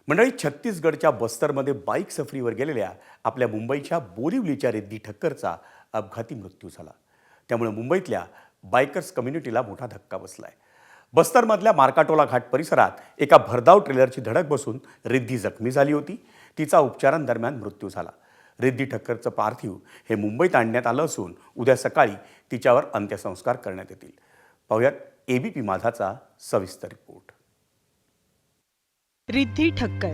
मंडळी, छत्तीसगडच्या बस्तरमध्ये बाईक सफरीवर गेलेल्या आपल्या मुंबईच्या बोरिवलीच्या रिद्धी ठक्करचा अपघाती मृत्यू झाला. त्यामुळे मुंबईतल्या बायकर्स कम्युनिटीला मोठा धक्का बसलाय. बस्तरमधल्या मार्काटोला घाट परिसरात एका भरधाव ट्रेलरची धडक बसून रिद्धी जखमी झाली होती. तिचा उपचारांदरम्यान मृत्यू झाला. रिद्धी ठक्करचं पार्थिव हे मुंबईत आणण्यात आलं असून उद्या सकाळी तिच्यावर अंत्यसंस्कार करण्यात येतील. पाहुयात एबीपी माझाचा सविस्तर रिपोर्ट. रिद्धी ठक्कर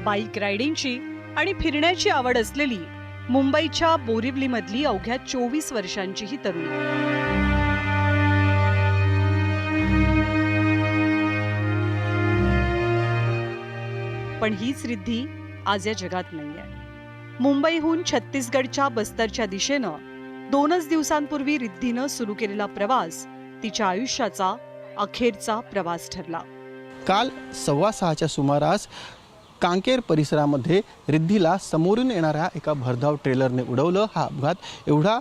बाईक रायडिंगची आणि फिरण्याची आवड असलेली मुंबईच्या बोरिवलीमधली अवघ्या 24 वर्षांची ही तरुणी. पण हीच रिद्धी आज या जगात नाहीये. मुंबईहून छत्तीसगडच्या बस्तरच्या दिशेनं 2च दिवसांपूर्वी रिद्धीनं सुरू केलेला प्रवास तिच्या आयुष्याचा अखेरचा प्रवास ठरला. काल 6:15च्या सुमारास कांकेर परिसरामध्ये रिद्धीला समोरून येणाऱ्या एका भरधाव ट्रेलरने उडवलं. हा अपघात एवढा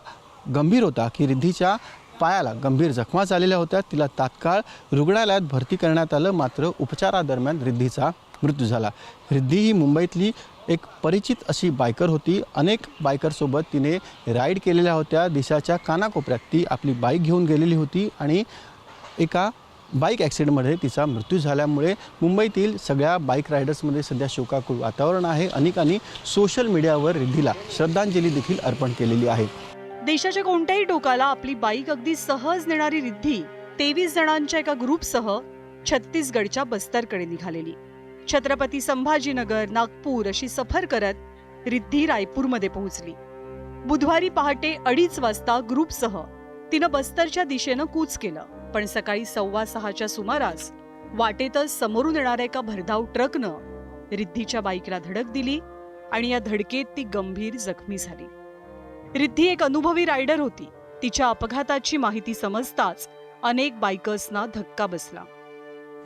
गंभीर होता की रिद्धीच्या पायाला गंभीर जखमा झालेल्या होत्या. तिला तात्काळ रुग्णालयात भरती करण्यात आलं, मात्र उपचारादरम्यान रिद्धीचा मृत्यू झाला. रिद्धी ही मुंबईतली एक परिचित अशी बायकर होती. अनेक बायकरसोबत तिने राईड केलेल्या होत्या. देशाच्या कानाकोपऱ्यात ती आपली बाईक घेऊन गेलेली होती आणि एका बाईक ॲक्सिडेंटमध्ये तिचा मृत्यू झाल्यामुळे मुंबईतील सगळ्या बाईक रायडर्समध्ये सध्या शोकाकुळ वातावरण आहे. अनेकांनी सोशल मीडियावर रिद्धीला श्रद्धांजली देखील अर्पण केलेली आहे. देशाच्या कोणत्याही टोकाला आपली बाईक अगदी सहज नेणारी रिद्धी 23 जणांच्या एका ग्रुपसह छत्तीसगडच्या बस्तरकडे निघालेली. छत्रपती संभाजीनगर, नागपूर अशी सफर करत रिद्धी रायपूरमध्ये पोहोचली. बुधवारी पहाटे 2:30 वाजता ग्रुपसह तिनं बस्तरच्या दिशेनं कूच केलं. पण सकाळी 6:15च्या सुमारास वाटेतच समोरून येणाऱ्या एका भरधाव ट्रकनं रिद्धीच्या बाईकला धडक दिली आणि या धडकेत ती गंभीर जखमी झाली. रिद्धी एक अनुभवी रायडर होती. तिच्या अपघाताची माहिती समजताच अनेक बायकर्सना धक्का बसला.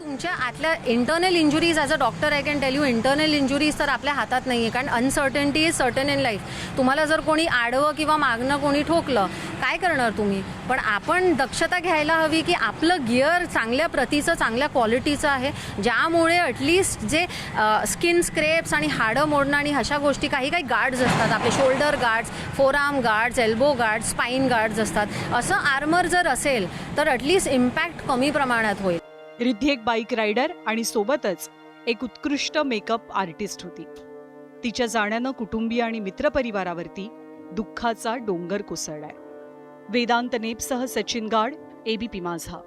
तुमच्या आतल्या internal injuries, as a doctor I can tell you, internal injuries तर आपल्या हातात नाही आहे. कारण uncertainty is certain in life. तुम्हाला जर कोणी आडवं किंवा मागणं कोणी ठोकलं, काय करणार तुम्ही? पण आपण दक्षता घ्यायला हवी की आपलं गिअर चांगल्या प्रतीचं, चांगल्या क्वालिटीचं आहे, ज्यामुळे ॲटलिस्ट जे स्किन स्क्रेप्स आणि हाडं मोडणं आणि अशा गोष्टी, काही काही गार्ड्स असतात आपले, shoulder guards, forearm guards, elbow guards, spine guards असतात. असं आर्मर जर असेल तर ॲटलिस्ट इम्पॅक्ट कमी प्रमाणात होईल. रिद्धी एक बाईक रायडर आणि सोबतच एक उत्कृष्ट मेकअप आर्टिस्ट होती. तिच्या जाण्यानं कुटुंबीय आणि मित्रपरिवारावरती दुःखाचा डोंगर कोसळलाय. वेदांत नेपसह सचिन गाड, एबीपी माझा.